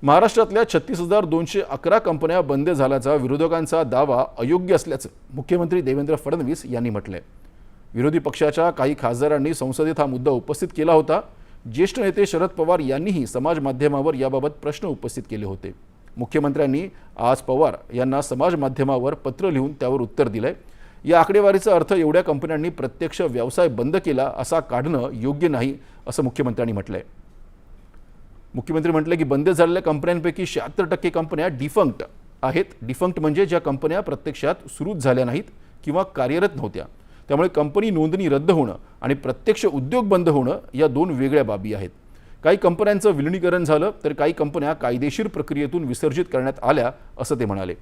महाराष्ट्रातल्या 36,211 कंपन्या बंद झाल्याचा विरोधकांचा दावा अयोग्य असल्याचं मुख्यमंत्री देवेंद्र फडणवीस यांनी म्हटलंय। विरोधी पक्षाच्या काही खासदारांनी संसदेत हा मुद्दा उपस्थित केला होता। ज्येष्ठ नेते शरद पवार यांनीही समाज माध्यमावर याबाबत प्रश्न उपस्थित केले होते। मुख्यमंत्र्यांनी आज पवार यांना समाज माध्यमावर पत्र लिहून त्यावर उत्तर दिलंय। या आकडेवारीचा अर्थ एवढ्या कंपन्यांनी प्रत्यक्ष व्यवसाय बंद केला असा काढणं योग्य नाही असं मुख्यमंत्र्यांनी म्हटलंय। मुख्यमंत्री म्हटले की बंद झालेल्या कंपन्यांपैकी 76% कंपन्या डिफंक्ट आहेत। डिफंक्ट म्हणजे ज्या कंपन्या प्रत्यक्षात सुरूच झाल्या नाहीत किंवा कार्यरत नव्हत्या। त्यामुळे कंपनी नोंदणी रद्द होणं आणि प्रत्यक्ष उद्योग बंद होणं या दोन वेगळ्या बाबी आहेत। काही कंपन्यांचं विलीनीकरण झालं तर काही कंपन्या कायदेशीर प्रक्रियेतून विसर्जित करण्यात आल्या असं ते म्हणाले।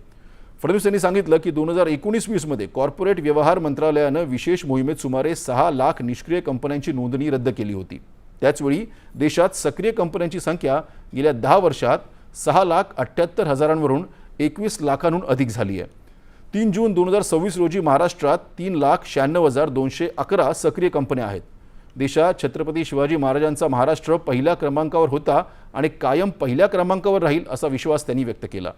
फडणवीस यांनी सांगितलं की 2019-20 मध्ये कॉर्पोरेट व्यवहार मंत्रालयानं विशेष मोहिमेत सुमारे 6 लाख निष्क्रिय कंपन्यांची नोंदणी रद्द केली होती। त्याचवेळी देशात सक्रिय कंपन्यांची संख्या गेल्या 10 वर्षात 6,78,000वरून 21 लाखांहून अधिक झाली आहे। 3 जून 2026 रोजी महाराष्ट्रात 3,96,211 सक्रिय कंपन्या आहेत। देशात छत्रपती शिवाजी महाराजांचा महाराष्ट्र पहिल्या क्रमांकावर होता आणि कायम पहिल्या क्रमांकावर राहील असा विश्वास त्यांनी व्यक्त केला।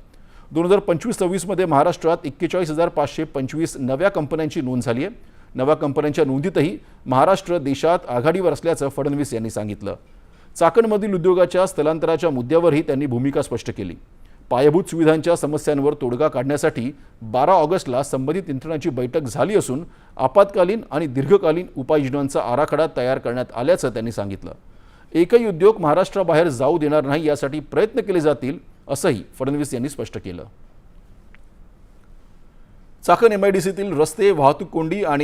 2025-26 मध्ये महाराष्ट्रात 41,525 नव्या कंपन्यांची नोंद झाली आहे। नव्या कंपन्यांच्या नोंदीतही महाराष्ट्र देशात आघाडीवर असल्याचं फडणवीस यांनी सांगितलं। चाकणमधील उद्योगाच्या स्थलांतराच्या मुद्द्यावरही त्यांनी भूमिका स्पष्ट केली। पायाभूत सुविधांच्या समस्यांवर तोडगा काढण्यासाठी 12 ऑगस्टला संबंधित यंत्रणांची बैठक झाली असून आपत्कालीन आणि दीर्घकालीन उपाययोजनांचा आराखडा तयार करण्यात आल्याचं त्यांनी सांगितलं। एकही उद्योग महाराष्ट्राबाहेर जाऊ देणार नाही यासाठी प्रयत्न केले जातील असंही फडणवीस यांनी स्पष्ट केलं। चाकण MIDCतील रस्ते, वाहतूक कोंडी आणि